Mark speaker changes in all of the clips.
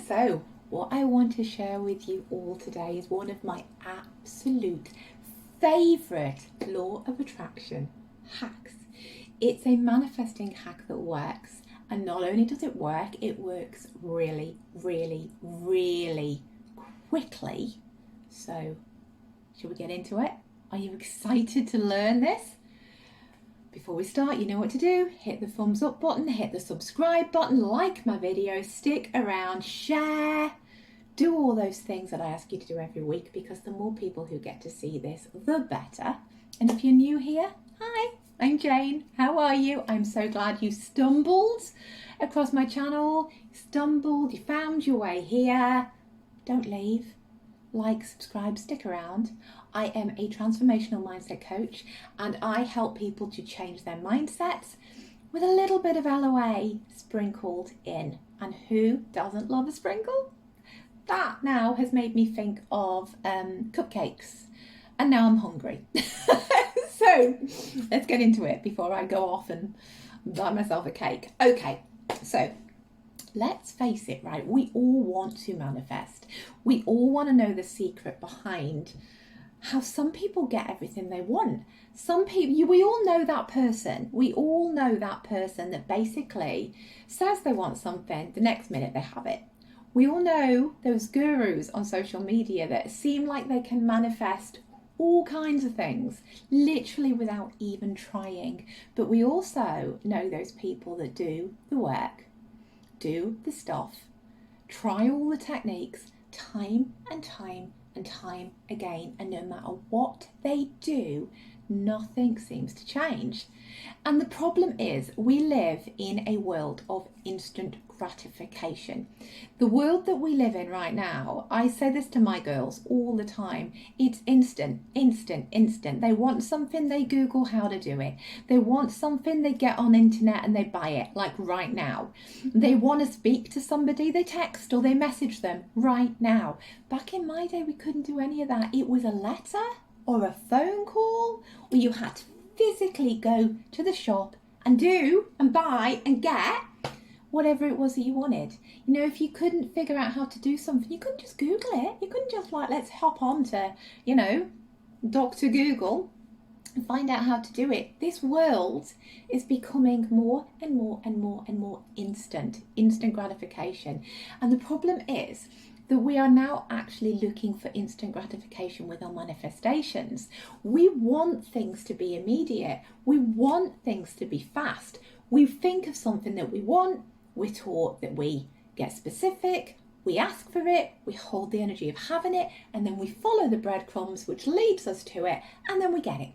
Speaker 1: So what I want to share with you all today is one of my absolute favourite law of attraction hacks. It's a manifesting hack that works, and not only does it works really, really, really quickly. So shall we get into it? Are you excited to learn this? Before we start, you know what to do. Hit the thumbs up button, hit the subscribe button, like my videos, stick around, share, do all those things that I ask you to do every week, because the more people who get to see this, the better. And if you're new here, hi, I'm Jane. How are you? I'm so glad you stumbled across my channel, you found your way here. Don't leave. Like, subscribe, stick around. I am a transformational mindset coach, and I help people to change their mindsets with a little bit of LOA sprinkled in. And who doesn't love a sprinkle? That now has made me think of cupcakes, and now I'm hungry. So let's get into it before I go off and buy myself a cake. Okay, so let's face it, right? We all want to manifest. We all want to know the secret behind how some people get everything they want. Some people, we all know that person. We all know that person that basically says they want something, the next minute they have it. We all know those gurus on social media that seem like they can manifest all kinds of things, literally without even trying. But we also know those people that do the work, do the stuff, try all the techniques time and time and time again, and no matter what they do, nothing seems to change. And the problem is, we live in a world of instant gratification. The world that we live in right now, I say this to my girls all the time, it's instant, instant, instant. They want something, they Google how to do it. They want something, they get on internet and they buy it, like right now. They want to speak to somebody, they text or they message them right now. Back in my day, we couldn't do any of that. It was a letter or a phone call, or you had to physically go to the shop and do and buy and get whatever it was that you wanted. You know, if you couldn't figure out how to do something, you couldn't just Google it. You couldn't just like, let's hop on to, you know, Dr. Google and find out how to do it. This world is becoming more and more and more and more instant gratification. And the problem is that we are now actually looking for instant gratification with our manifestations. We want things to be immediate. We want things to be fast. We think of something that we want. We're taught that we get specific, we ask for it, we hold the energy of having it, and then we follow the breadcrumbs which leads us to it, and then we get it.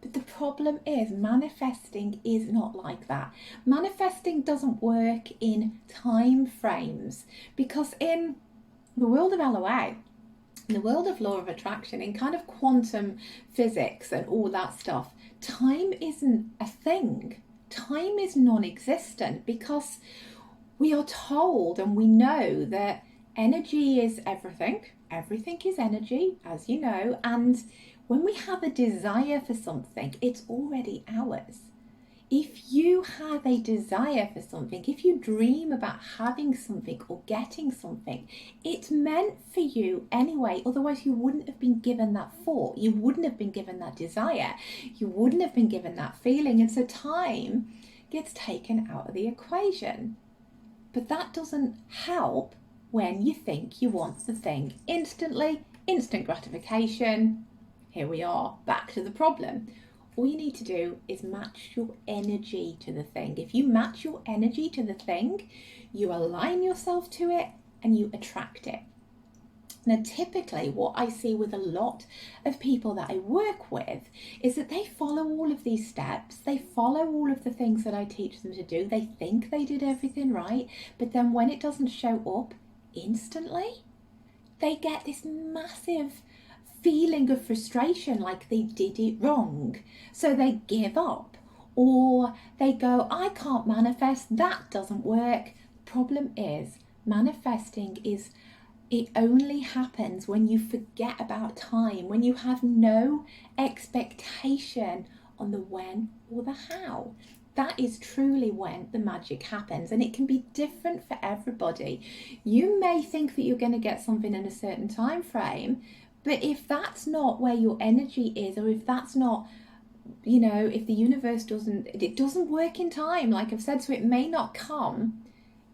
Speaker 1: But the problem is, manifesting is not like that. Manifesting doesn't work in time frames, because in the world of LOA, in the world of law of attraction, in kind of quantum physics and all that stuff, time isn't a thing. Time is non-existent, because we are told and we know that energy is everything. Everything is energy, as you know, and when we have a desire for something, it's already ours. If you have a desire for something, if you dream about having something or getting something, it's meant for you anyway. Otherwise, you wouldn't have been given that thought. You wouldn't have been given that desire. You wouldn't have been given that feeling. And so time gets taken out of the equation. But that doesn't help when you think you want the thing instantly, instant gratification. Here we are, back to the problem. All you need to do is match your energy to the thing. If you match your energy to the thing, you align yourself to it and you attract it. Now, typically what I see with a lot of people that I work with is that they follow all of these steps. They follow all of the things that I teach them to do. They think they did everything right, but then when it doesn't show up instantly, they get this massive feeling of frustration, like they did it wrong. So they give up, or they go, I can't manifest, that doesn't work. The problem is, manifesting is, it only happens when you forget about time, when you have no expectation on the when or the how. that is truly when the magic happens, and it can be different for everybody. You may think that you're going to get something in a certain time frame, but if that's not where your energy is, or if that's not, if the universe doesn't work in time, like I've said, so it may not come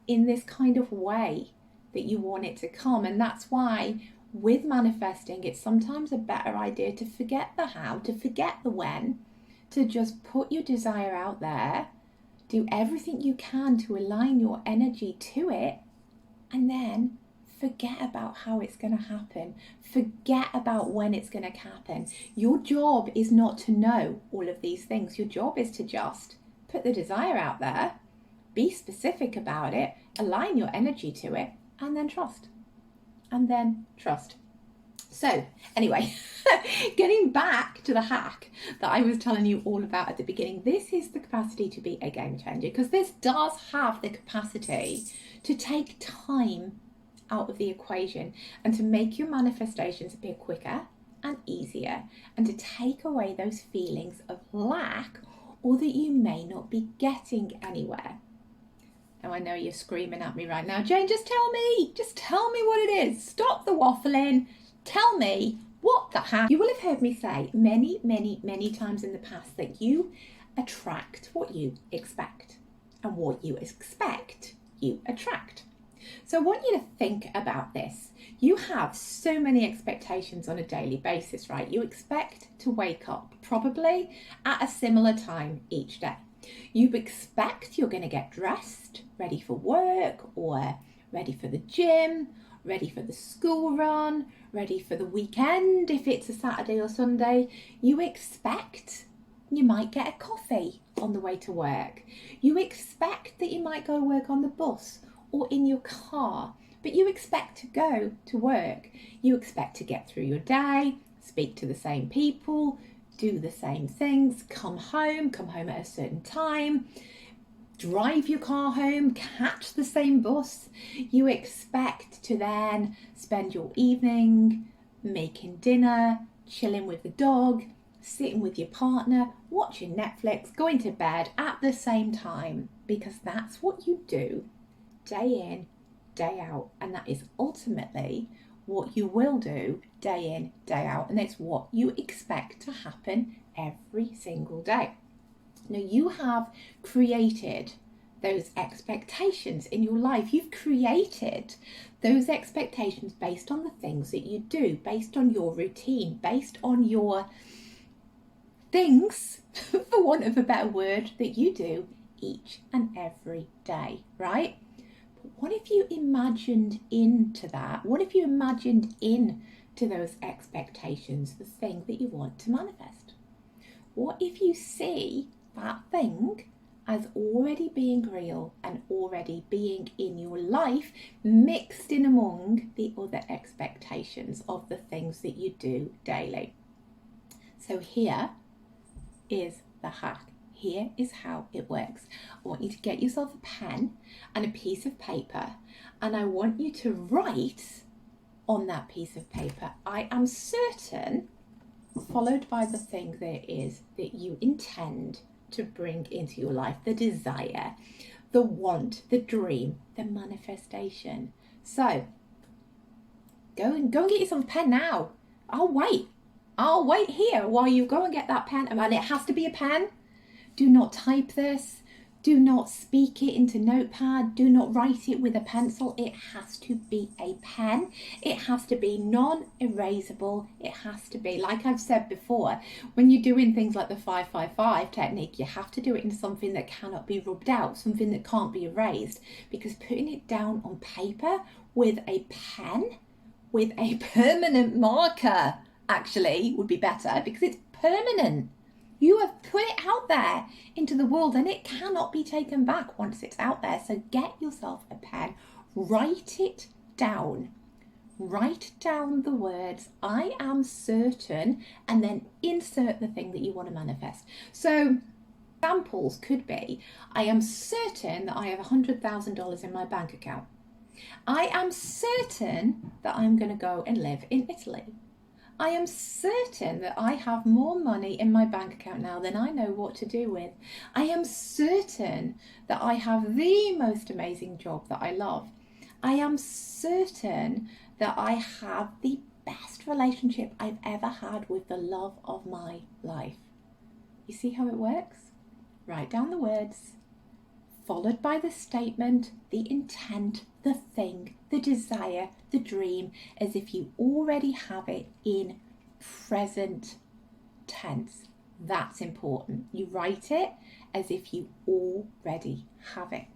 Speaker 1: in this kind of way that you want it to come. And that's why with manifesting, it's sometimes a better idea to forget the how, to forget the when, to just put your desire out there, do everything you can to align your energy to it, and then forget about how it's going to happen. Forget about when it's going to happen. Your job is not to know all of these things. Your job is to just put the desire out there, be specific about it, align your energy to it, and then trust. And then trust. So anyway, getting back to the hack that I was telling you all about at the beginning, this is the capacity to be a game changer, because this does have the capacity to take time out of the equation and to make your manifestations appear quicker and easier, and to take away those feelings of lack or that you may not be getting anywhere. Now I know you're screaming at me right now, Jane, just tell me what it is. Stop the waffling. Tell me what the heck. You will have heard me say many, many, many times in the past that you attract what you expect, and what you expect, you attract. So I want you to think about this. You have so many expectations on a daily basis, right? You expect to wake up probably at a similar time each day. You expect you're going to get dressed, ready for work, or ready for the gym, ready for the school run, ready for the weekend if it's a Saturday or Sunday. You expect you might get a coffee on the way to work. You expect that you might go work on the bus or in your car, but you expect to go to work. You expect to get through your day, speak to the same people, do the same things, come home at a certain time, drive your car home, catch the same bus. You expect to then spend your evening making dinner, chilling with the dog, sitting with your partner, watching Netflix, going to bed at the same time, because that's what you do day in, day out, and that is ultimately what you will do day in, day out, and it's what you expect to happen every single day. Now, you have created those expectations in your life. You've created those expectations based on the things that you do, based on your routine, based on your things, for want of a better word, that you do each and every day, right? But what if you imagined into that? What if you imagined into those expectations the thing that you want to manifest? What if you see that thing as already being real and already being in your life, mixed in among the other expectations of the things that you do daily? So here is the hack. Here is how it works. I want you to get yourself a pen and a piece of paper, and I want you to write on that piece of paper, I am certain, followed by the thing that it is that you intend to bring into your life, the desire, the want, the dream, the manifestation. So go and get yourself a pen now. I'll wait here while you go and get that pen. And it has to be a pen. Do not type this. Do not speak it into Notepad. Do not write it with a pencil. It has to be a pen. It has to be non-erasable. It has to be, like I've said before, when you're doing things like the 5-5-5 technique, you have to do it in something that cannot be rubbed out, something that can't be erased, because putting it down on paper with a pen, with a permanent marker, actually would be better, because it's permanent. You have put it out there into the world and it cannot be taken back once it's out there. So get yourself a pen, write it down. Write down the words, I am certain, and then insert the thing that you want to manifest. So examples could be, I am certain that I have $100,000 in my bank account. I am certain that I'm going to go and live in Italy. I am certain that I have more money in my bank account now than I know what to do with. I am certain that I have the most amazing job that I love. I am certain that I have the best relationship I've ever had with the love of my life. You see how it works? Write down the words, followed by the statement, the intent, the thing, the desire, the dream, as if you already have it in present tense. That's important. You write it as if you already have it.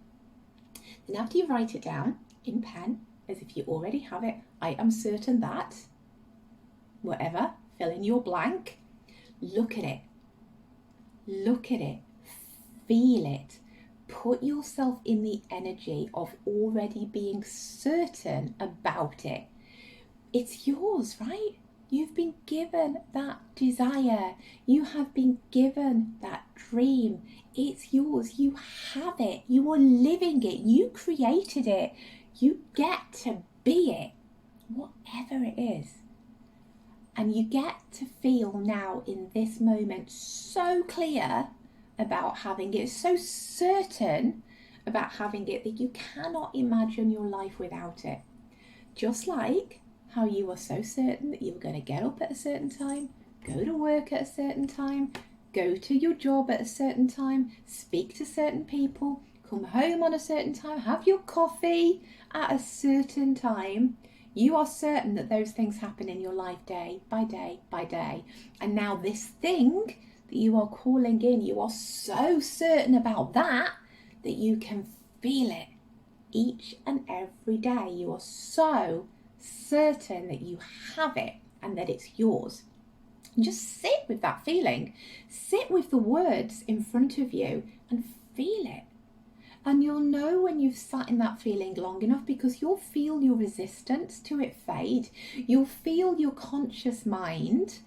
Speaker 1: Then after you write it down in pen, as if you already have it, I am certain that, whatever, fill in your blank, look at it. Look at it. Feel it. Put yourself in the energy of already being certain about it. It's yours, right? You've been given that desire. You have been given that dream. It's yours. You have it. You are living it. You created it. You get to be it, whatever it is. And you get to feel now in this moment so clear about having it, so certain about having it that you cannot imagine your life without it. Just like how you are so certain that you were going to get up at a certain time, go to work at a certain time, go to your job at a certain time, speak to certain people, come home on a certain time, have your coffee at a certain time. You are certain that those things happen in your life day by day by day. And now this thing that you are calling in, you are so certain about that you can feel it each and every day. You are so certain that you have it and that it's yours. And just sit with that feeling. Sit with the words in front of you and feel it. And you'll know when you've sat in that feeling long enough, because you'll feel your resistance to it fade. You'll feel your conscious mind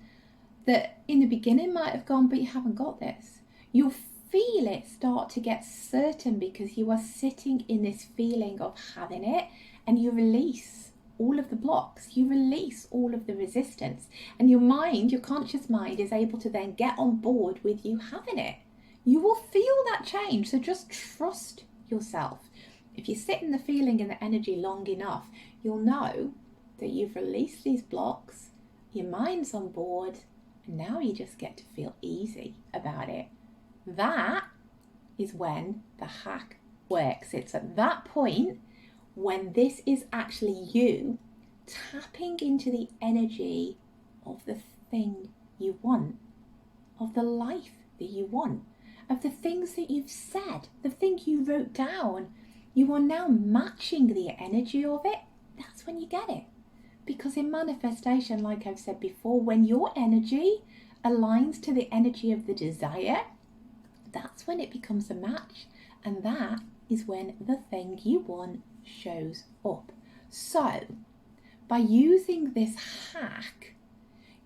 Speaker 1: that in the beginning might have gone, but you haven't got this. You'll feel it start to get certain because you are sitting in this feeling of having it, and you release all of the blocks. You release all of the resistance. And your mind, your conscious mind, is able to then get on board with you having it. You will feel that change, so just trust yourself. If you sit in the feeling and the energy long enough, you'll know that you've released these blocks, your mind's on board, and now you just get to feel easy about it. That is when the hack works. It's at that point when this is actually you tapping into the energy of the thing you want, of the life that you want, of the things that you've said, the thing you wrote down. You are now matching the energy of it. That's when you get it. Because in manifestation, like I've said before, when your energy aligns to the energy of the desire, that's when it becomes a match. And that is when the thing you want shows up. So, by using this hack,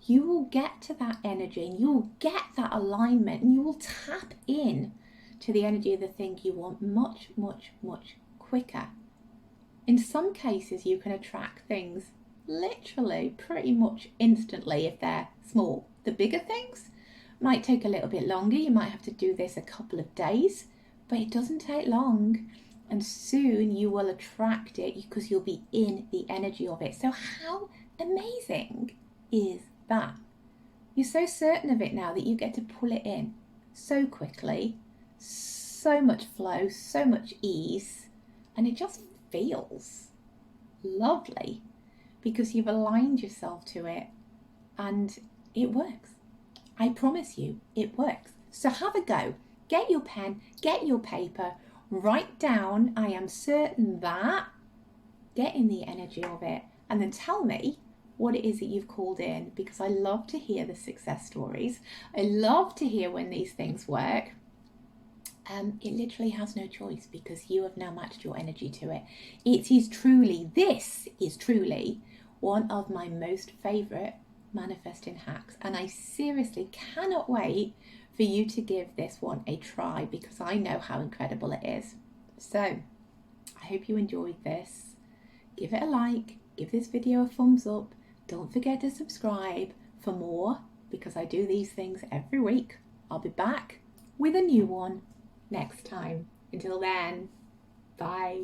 Speaker 1: you will get to that energy and you'll get that alignment and you will tap in to the energy of the thing you want much, much, much quicker. In some cases, you can attract things literally pretty much instantly if they're small. The bigger things might take a little bit longer. You might have to do this a couple of days, but it doesn't take long. And soon you will attract it because you'll be in the energy of it. So how amazing is that? You're so certain of it now that you get to pull it in so quickly, so much flow, so much ease, and it just feels lovely because you've aligned yourself to it and it works. I promise you, it works. So have a go. Get your pen, get your paper, write down, I am certain that, get in the energy of it, and then tell me what it is that you've called in, because I love to hear the success stories. I love to hear when these things work. It literally has no choice because you have now matched your energy to it. This is truly one of my most favourite manifesting hacks, and I seriously cannot wait for you to give this one a try because I know how incredible it is. So I hope you enjoyed this. Give it a like, give this video a thumbs up. Don't forget to subscribe, for more, because I do these things every week. I'll be back with a new one next time. Until then, bye.